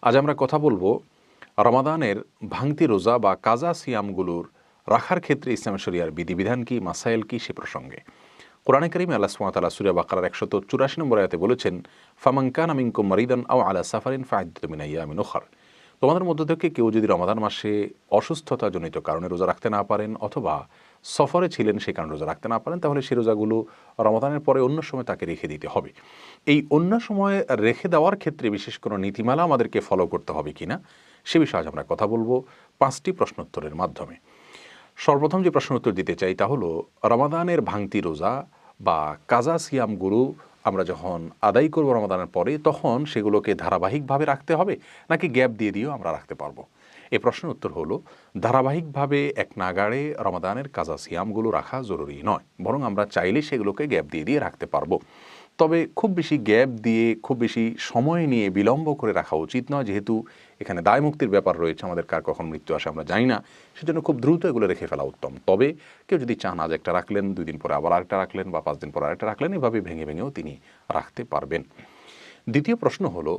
আজ আমরা কথা বলবো রমাদানের ভাঙতি রোজা বা কাজা সিয়ামগুলোর রাখার ক্ষেত্রে ইসলামী শরিয়ার বিধিবিধান কি, মাসাইল কি, সে প্রসঙ্গে। কোরআনে কারীমে আল্লাহ সুবহানাহু ওয়া তাআলা সূরা বাকারার 184 নম্বর আয়াতে বলেছেন, ফামান কানা মিনকুম মারিদান আও আলা সাফারিন ফাইদ্দাতুম মিন আইয়ামিন উখর। তোমাদের মধ্য থেকে কেউ যদি রমাদান মাসে অসুস্থতাজনিত কারণে রোজা রাখতে না পারেন অথবা সফরে ছিলেন সে কারণে রোজা রাখতে না পারেন, তাহলে সেই রোজাগুলো রমাদানের পরে অন্য সময় তাকে রেখে দিতে হবে। এই অন্য সময় রেখে দেওয়ার ক্ষেত্রে বিশেষ কোনো নীতিমালা আমাদেরকে ফলো করতে হবে কিনা সে বিষয়ে আজ আমরা কথা বলবো 5টি প্রশ্নোত্তরের মাধ্যমে। সর্বপ্রথম যে প্রশ্ন উত্তর দিতে চাই তা হলো, রমাদানের ভাঙতি রোজা বা কাজা সিয়ামগুলো আমরা যখন আদায় করব রমাদানের পরে, তখন সেগুলোকে ধারাবাহিকভাবে রাখতে হবে নাকি গ্যাপ দিয়ে দিয়েও আমরা রাখতে পারবো? এই প্রশ্নের উত্তর হলো, ধারাবাহিকভাবে এক নাগাড়ে রমাদানের কাজা সিয়ামগুলো রাখা জরুরি নয়, বরং আমরা চাইলে সেগুলোকে গ্যাপ দিয়ে দিয়ে রাখতে পারবো। তবে খুব বেশি গ্যাপ দিয়ে খুব বেশি সময় নিয়ে বিলম্ব করে রাখা উচিত নয়, যেহেতু এখানে দায় মুক্তির ব্যাপার রয়েছে, আমাদের কার কখন মৃত্যু আসে আমরা জানি না, সেজন্য খুব দ্রুত এগুলো রেখে ফেলা উত্তম। তবে কেউ যদি চান আজ একটা রাখলেন, 2 দিন পরে আবার আরেকটা রাখলেন বা 5 দিন পরে আরেকটা রাখলেন, এভাবে ভেঙে ভেঙেও তিনি রাখতে পারবেন। দ্বিতীয় প্রশ্ন হলো,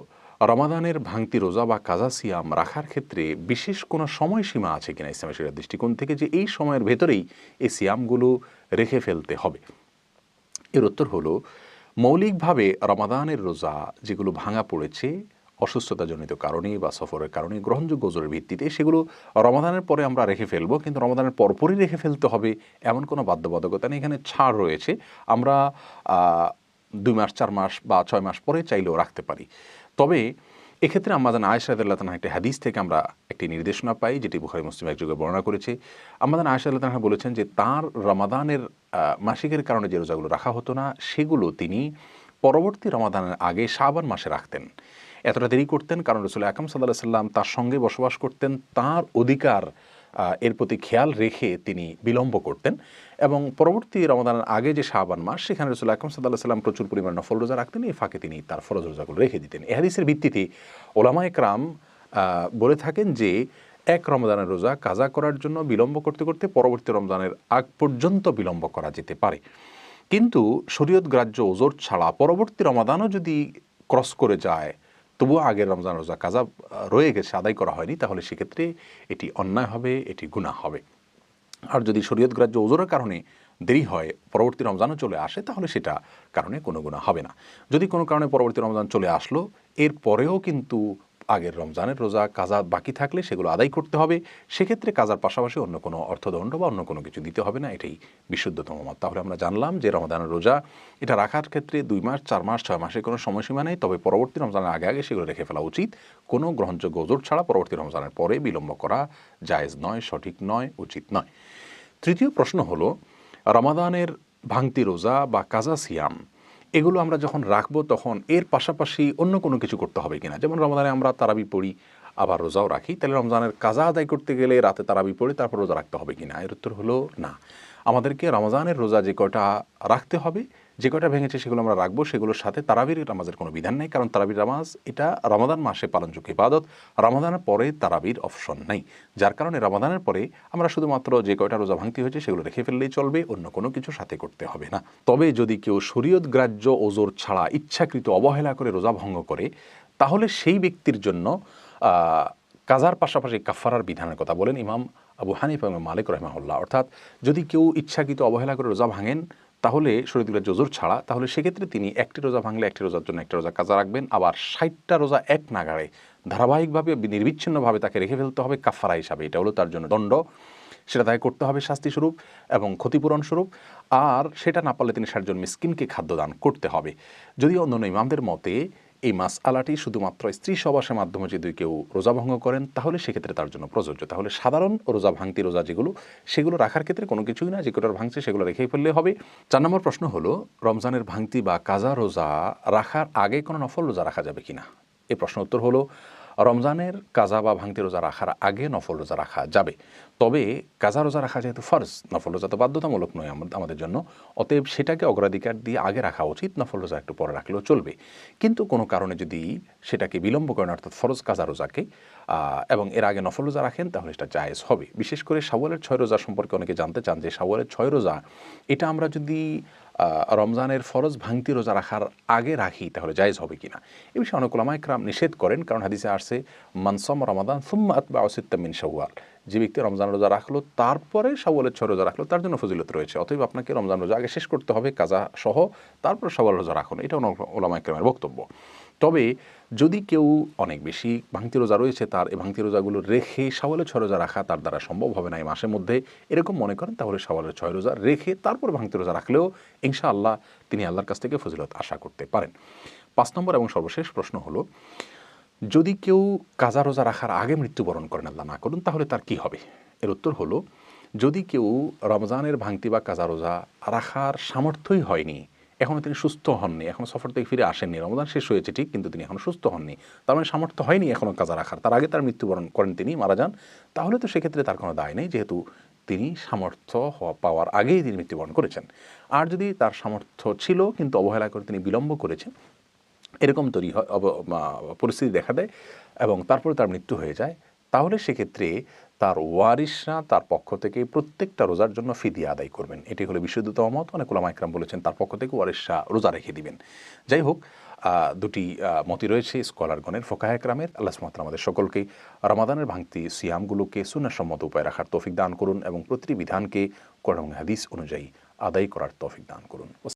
রমাদানের ভাঙতি রোজা বা কাজা সিয়াম রাখার ক্ষেত্রে বিশেষ কোনো সময়সীমা আছে কিনা ইসলামী শরিয়ার দৃষ্টিকোণ থেকে, যে এই সময়ের ভেতরেই এই সিয়ামগুলো রেখে ফেলতে হবে? এর উত্তর হলো, মৌলিকভাবে রমাদানের রোজা যেগুলো ভাঙা পড়েছে অসুস্থতাজনিত কারণে বা সফরের কারণে গ্রহণযোগ্য ওজরের ভিত্তিতে, সেগুলো রমাদানের পরে আমরা রেখে ফেলবো, কিন্তু রমাদানের পরপরই রেখে ফেলতে হবে এমন কোনো বাধ্যবাধকতা নেই। এখানে ছাড় রয়েছে, আমরা 2 মাস 4 মাস বা 6 মাস পরে চাইলেও রাখতে পারি। তবে এক্ষেত্রে আম্মাজান আয়েশা রাদিয়াল্লাহু তাআলা একটি হাদিস থেকে আমরা একটি নির্দেশনা পাই, যেটি বুখারী মুসলিম একযোগে বর্ণনা করেছে। আম্মাজান আয়েশা রাদিয়াল্লাহু তাআলা বলেছেন যে তার রমাদানের মাসিকের কারণে যে রোজাগুলো রাখা হতো না, সেগুলো তিনি পরবর্তী রমাদানের আগে শাবান মাসে রাখতেন। এতটা দেরি করতেন কারণ রাসূল আকরাম সাল্লাল্লাহু আলাইহি সাল্লাম তার সঙ্গে বসবাস করতেন, তার অধিকার এর প্রতি খেয়াল রেখে তিনি বিলম্ব করতেন। এবং পরবর্তী রমাদানের আগে যে শাবান মাস, সেখানে রাসূল আকরাম সাল্লাল্লাহু আলাইহি সাল্লাম প্রচুর পরিমাণে নফল রোজা রাখতেন, এই ফাঁকে তিনি তার ফরজ রোজাগুলো রেখে দিতেন। এই হাদিসের ভিত্তিতে উলামায়ে কেরাম বলে থাকেন যে এক রমাদানের রোজা কাজা করার জন্য বিলম্ব করতে করতে পরবর্তী রমজানের আগ পর্যন্ত বিলম্ব করা যেতে পারে। কিন্তু শরীয়ত গ্রাহ্য ওজর ছাড়া পরবর্তী রমাদানও যদি ক্রস করে যায়, তবুও আগের রমজান রোজা কাজা রয়ে গেছে, আদায় করা হয়নি, তাহলে সেক্ষেত্রে এটি অন্যায় হবে, এটি গুনাহ হবে। আর যদি শরীয়ত গ্রাহ্য ওজরের কারণে দেরি হয়, পরবর্তী রমজানও চলে আসে, তাহলে সেটা কারণে কোনো গুনাহ হবে না। যদি কোনো কারণে পরবর্তী রমজান চলে আসলো, এর পরেও কিন্তু আগের রমজানের রোজা কাজা বাকি থাকলে সেগুলো আদায় করতে হবে। সেক্ষেত্রে কাজার পাশাপাশি অন্য কোনো অর্থদণ্ড বা অন্য কোনো কিছু দিতে হবে না, এটাই বিশুদ্ধতম মত। তাহলে আমরা জানলাম যে রমাদানের রোজা এটা রাখার ক্ষেত্রে 2 মাস 4 মাস 6 মাসের কোনো সময়সীমা নেই, তবে পরবর্তী রমজানের আগে আগে সেগুলো রেখে ফেলা উচিত। কোনো গ্রহণযোগ্য ওজর ছাড়া পরবর্তী রমজানের পরে বিলম্ব করা জায়েজ নয়, সঠিক নয়, উচিত নয়। তৃতীয় প্রশ্ন হলো, রমাদানের ভাঙতি রোজা বা কাজা সিয়াম এগুলো আমরা যখন রাখবো তখন এর পাশাপাশি অন্য কোনো কিছু করতে হবে কিনা। যেমন রমাদানে আমরা তারাবি পড়ি, আবার রোজাও রাখি, তাহলে রমজানের কাজা আদায় করতে গেলে রাতে তারাবি পড়ে তারপর রোজা রাখতে হবে কিনা? এর উত্তর হলো না। আমাদেরকে রমজানের রোজা যে কয়টা রাখতে হবে, যে কয়টা ভেঙেছে সেগুলো আমরা রাখবো, সেগুলোর সাথে তারাবির নামাজের কোনো বিধান নেই, কারণ তারাবির নামাজ এটা রমাদান মাসে পালনযোগ্য ইবাদত, রমাদানের পরে তারাবির অপশন নেই। যার কারণে রমাদানের পরে আমরা শুধুমাত্র যে কয়টা রোজা ভাঙতি হয়েছে সেগুলো রেখে ফেললেই চলবে, অন্য কোনো কিছু সাথে করতে হবে না। তবে যদি কেউ শরীয়ত গ্রাহ্য ওজর ছাড়া ইচ্ছাকৃত অবহেলা করে রোজা ভঙ্গ করে, তাহলে সেই ব্যক্তির জন্য কাজার পাশাপাশি কাফারার বিধানের কথা বলেন ইমাম আবু হানিফা এবং মালিক রাহিমাহুল্লাহ। অর্থাৎ যদি কেউ ইচ্ছাকৃত অবহেলা করে রোজা ভাঙেন, তাহলে শরীয়ত গ্রাহ্য ওজর ছাড়া, তাহলে সেক্ষেত্রে তিনি একটি রোজা ভাঙলে একটি রোজার জন্য একটা রোজা কাজা রাখবেন, আবার 60টা রোজা এক নাগাড়ে ধারাবাহিকভাবে নির্বিচ্ছিন্নভাবে তাকে রেখে ফেলতে হবে কাফারা হিসাবে। এটা হলো তার জন্য দণ্ড, সেটা তাকে করতে হবে শাস্তিস্বরূপ এবং ক্ষতিপূরণ স্বরূপ। আর সেটা না পারলে তিনি 60 জন মিসকিনকে খাদ্যদান করতে হবে। যদিও অন্যান্য ইমামদের মতে এই মাসআলাটি শুধুমাত্র স্ত্রী সহবাসের মাধ্যমে যদি কেউ রোজা ভঙ্গ করেন তাহলে সেক্ষেত্রে তার জন্য প্রযোজ্য। তাহলে সাধারণ রোজা ভাঙতি রোজা যেগুলো, সেগুলো রাখার ক্ষেত্রে কোনো কিছুই না, যে কটার ভাঙছে সেগুলো রেখেই ফেললে হবে। 4 নম্বর প্রশ্ন হলো, রমজানের ভাঙতি বা কাজা রোজা রাখার আগে কোনো নফল রোজা রাখা যাবে কিনা? এই প্রশ্ন উত্তর হলো, রমজানের কাজা বা ভাঙতি রোজা রাখার আগে নফল রোজা রাখা যাবে। তবে কাজা রোজা রাখা যেহেতু ফরজ, নফল রোজা তো বাধ্যতামূলক নয় আমাদের জন্য, অতএব সেটাকে অগ্রাধিকার দিয়ে আগে রাখা উচিত, নফল রোজা একটু পরে রাখলেও চলবে। কিন্তু কোনো কারণে যদি সেটাকে বিলম্ব করেন, অর্থাৎ ফরজ কাজা রোজাকে, এবং এর আগে নফল রোজা রাখেন, তাহলে সেটা জায়েজ হবে। বিশেষ করে শাওয়ালের 6 রোজা সম্পর্কে অনেকে জানতে চান যে শাওয়ালের 6 রোজা এটা আমরা যদি রমজানের ফরজ ভাঙতি রোজা রাখার আগে রাখি তাহলে জায়েজ হবে কিনা, এ বিষয়ে অনেক উলামায়ে কেরাম নিষেধ করেন। কারণ হাদিসে আসছে মান সামা রমাদান সুম্মা আতবাউ সিত্তাম মিন শাওয়াল, যে ব্যক্তি রমজান রোজা রাখলো তারপরে শাওয়ালের 6 রোজা রাখলো তার জন্য ফজিলত রয়েছে। অতএব আপনাকে রমজান রোজা আগে শেষ করতে হবে কাজা সহ, তারপর শাওয়াল রোজা রাখুন, এটা অনেক উলামায়ে কেরামের বক্তব্য। তবে যদি কেউ অনেক বেশি ভাঙতি রোজা রয়েছে, তার এই ভাঙতি রোজাগুলো রেখে শাওয়ালের 6 রোজা রাখা তার দ্বারা সম্ভব হবে না এই মাসের মধ্যে, এরকম মনে করেন, তাহলে শাওয়ালের 6 রোজা রেখে তারপর ভাঙতি রোজা রাখলেও ইনশাআল্লাহ তিনি আল্লাহর কাছ থেকে ফজিলত আশা করতে পারেন। 5 নম্বর এবং সর্বশেষ প্রশ্ন হলো, যদি কেউ কাজা রোজা রাখার আগে মৃত্যুবরণ করেন, আল্লাহ না করুন, তাহলে তার কি হবে? এর উত্তর হলো, যদি কেউ রমজানের ভাঙতি বা কাজা রোজা রাখার সামর্থ্যই হয়নি, এখনও তিনি সুস্থ হননি, এখনও সফর থেকে ফিরে আসেননি, রমজান শেষ হয়েছে ঠিক, কিন্তু তিনি এখনও সুস্থ হননি, তার মানে সামর্থ্য হয়নি এখনও কাজা রাখার, তার আগে তার মৃত্যুবরণ করেন, তিনি মারা যান, তাহলে তো সেক্ষেত্রে তার কোনো দায় নেই, যেহেতু তিনি সামর্থ্য পাওয়ার আগেই তিনি মৃত্যুবরণ করেছেন। আর যদি তার সামর্থ্য ছিল কিন্তু অবহেলা করে তিনি বিলম্ব করেছেন, এরকম তৈরি হয় পরিস্থিতি দেখা দেয় এবং তারপরে তার মৃত্যু হয়ে যায়, তাহলে সেক্ষেত্রে তার ওয়ারিশরা তার পক্ষ থেকে প্রত্যেকটা রোজার জন্য ফিদিয়া আদায় করবেন। এটি হলো বিশুদ্ধতম মত। অনেক উলামা ইকরাম বলেছেন তার পক্ষ থেকে ওয়ারিশরা রোজা রেখে দিবেন। যাই হোক, দুটি মতই রয়েছে স্কলারগণের, ফোকাহে কেরামের। আল্লাহ সুবহানাহু ওয়া তাআলা আমাদের সকলকে রমাদানের ভাঙতি সিয়ামগুলোকে সুন্নাহসম্মত উপায়ে রাখার তৌফিক দান করুন এবং প্রতিটি বিধানকে কোরআন এবং হাদিস অনুযায়ী আদায় করার তৌফিক দান করুন।